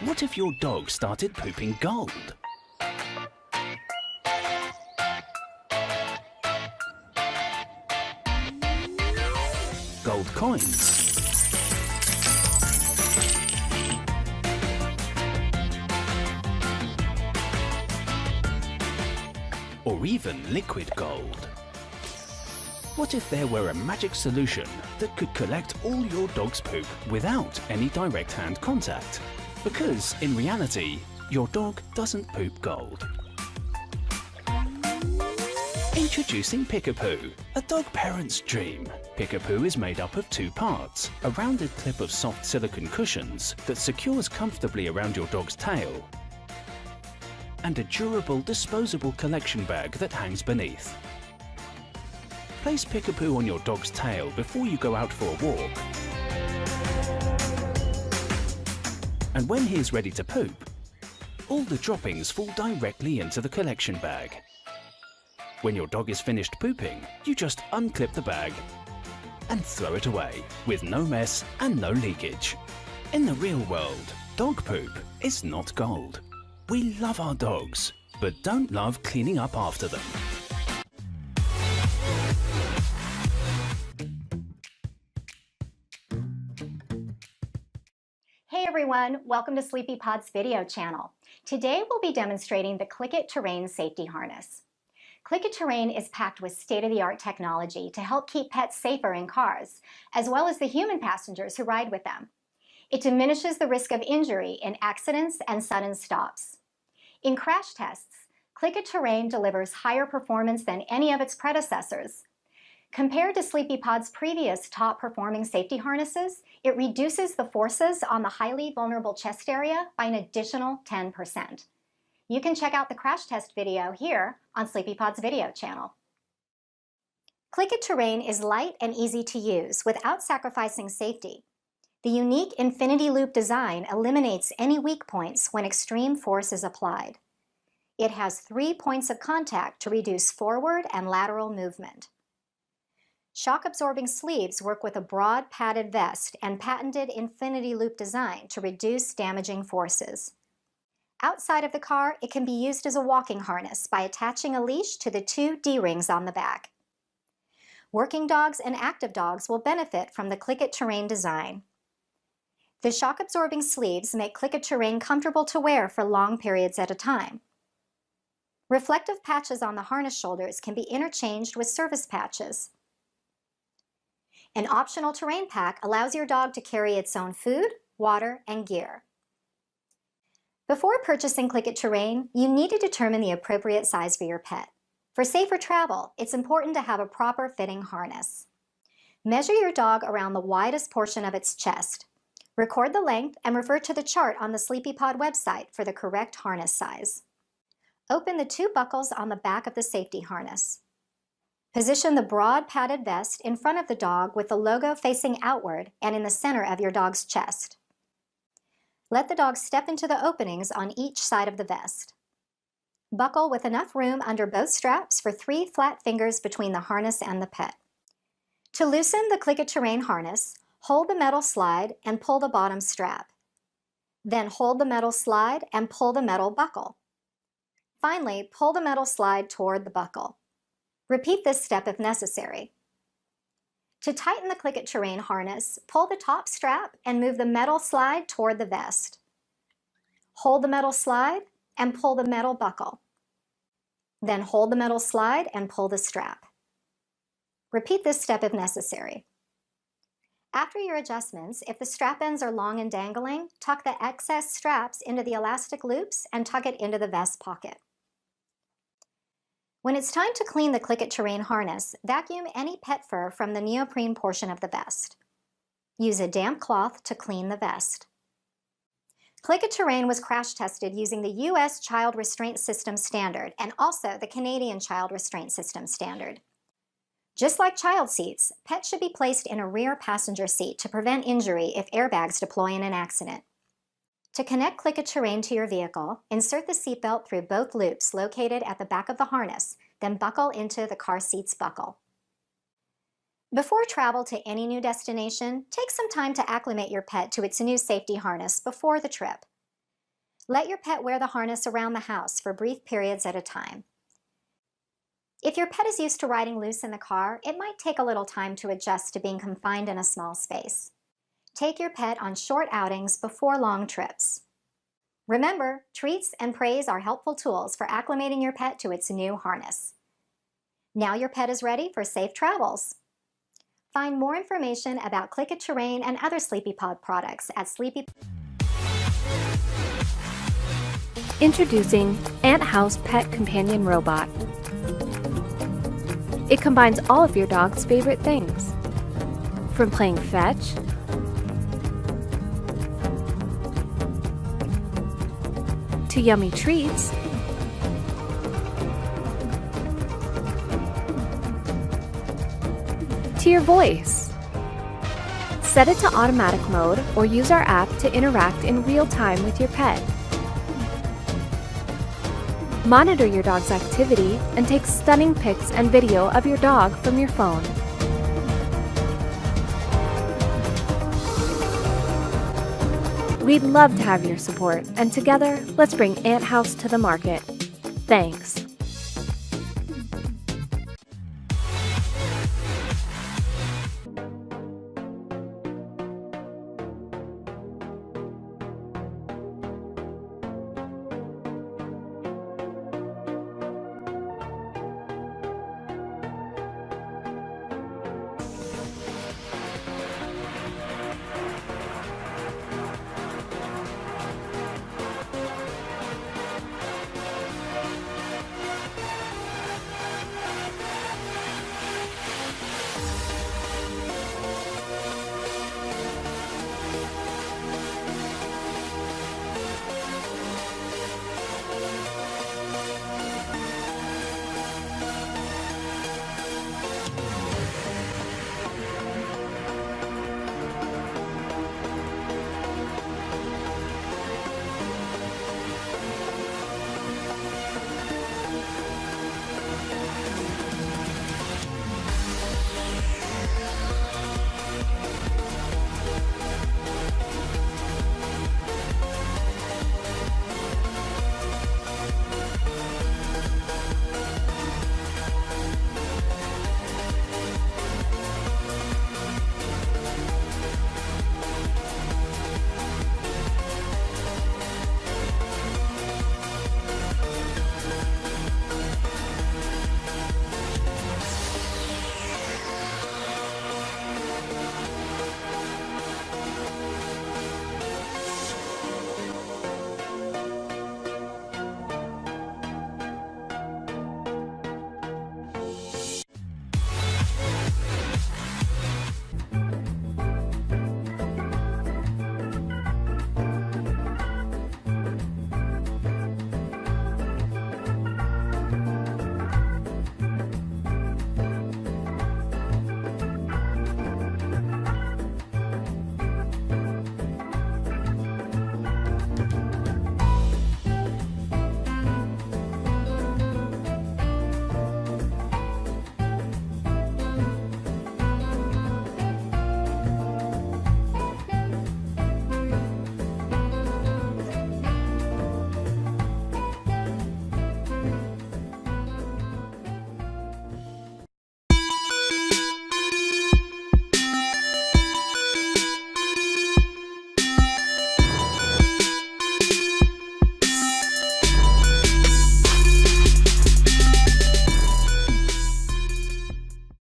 What if your dog started pooping gold? Gold coins? Or even liquid gold? What if there were a magic solution that could collect all your dog's poop without any direct hand contact? Because in reality, your dog doesn't poop gold. Introducing Pick-a-Poo, a dog parent's dream. Pick-a-Poo is made up of two parts: a rounded clip of soft silicone cushions that secures comfortably around your dog's tail, and a durable disposable collection bag that hangs beneath. Place Pick-a-Poo on your dog's tail before you go out for a walk. And when he is ready to poop, all the droppings fall directly into the collection bag. When your dog is finished pooping, you just unclip the bag and throw it away with no mess and no leakage. In the real world, dog poop is not gold. We love our dogs, but don't love cleaning up after them. Hey everyone, welcome to SleepyPod's video channel. Today we'll be demonstrating the Click-It Terrain safety harness. Click-It Terrain is packed with state-of-the-art technology to help keep pets safer in cars, as well as the human passengers who ride with them. It diminishes the risk of injury in accidents and sudden stops. In crash tests, Click-It Terrain delivers higher performance than any of its predecessors. Compared to SleepyPod's previous top-performing safety harnesses, it reduces the forces on the highly vulnerable chest area by an additional 10%. You can check out the crash test video here on SleepyPod's video channel. Click-It Terrain is light and easy to use without sacrificing safety. The unique infinity loop design eliminates any weak points when extreme force is applied. It has 3 points of contact to reduce forward and lateral movement. Shock-absorbing sleeves work with a broad padded vest and patented infinity loop design to reduce damaging forces. Outside of the car, it can be used as a walking harness by attaching a leash to the 2 D-rings on the back. Working dogs and active dogs will benefit from the Click-It Terrain design. The shock-absorbing sleeves make Click-It Terrain comfortable to wear for long periods at a time. Reflective patches on the harness shoulders can be interchanged with surface patches. An optional terrain pack allows your dog to carry its own food, water, and gear. Before purchasing Click-It Terrain, you need to determine the appropriate size for your pet. For safer travel, it's important to have a proper fitting harness. Measure your dog around the widest portion of its chest. Record the length and refer to the chart on the SleepyPod website for the correct harness size. Open the 2 buckles on the back of the safety harness. Position the broad padded vest in front of the dog with the logo facing outward and in the center of your dog's chest. Let the dog step into the openings on each side of the vest. Buckle with enough room under both straps for 3 flat fingers between the harness and the pet. To loosen the Click-It Terrain harness, hold the metal slide and pull the bottom strap. Then hold the metal slide and pull the metal buckle. Finally, pull the metal slide toward the buckle. Repeat this step if necessary. To tighten the Click-It Terrain harness, pull the top strap and move the metal slide toward the vest. Hold the metal slide and pull the metal buckle. Then hold the metal slide and pull the strap. Repeat this step if necessary. After your adjustments, if the strap ends are long and dangling, tuck the excess straps into the elastic loops and tuck it into the vest pocket. When it's time to clean the Click-It Terrain harness, vacuum any pet fur from the neoprene portion of the vest. Use a damp cloth to clean the vest. Click-It Terrain was crash tested using the U.S. Child Restraint System standard and also the Canadian Child Restraint System standard. Just like child seats, pets should be placed in a rear passenger seat to prevent injury if airbags deploy in an accident. To connect Click-It Terrain to your vehicle, insert the seatbelt through both loops located at the back of the harness, then buckle into the car seat's buckle. Before travel to any new destination, take some time to acclimate your pet to its new safety harness before the trip. Let your pet wear the harness around the house for brief periods at a time. If your pet is used to riding loose in the car, it might take a little time to adjust to being confined in a small space. Take your pet on short outings before long trips. Remember, treats and praise are helpful tools for acclimating your pet to its new harness. Now your pet is ready for safe travels. Find more information about Click-It Terrain and other SleepyPod products at Sleepy. Introducing Ant House Pet Companion Robot. It combines all of your dog's favorite things, from playing fetch, to yummy treats, to your voice. Set it to automatic mode or use our app to interact in real time with your pet. Monitor your dog's activity and take stunning pics and video of your dog from your phone. We'd love to have your support, and together, let's bring Ant House to the market. Thanks.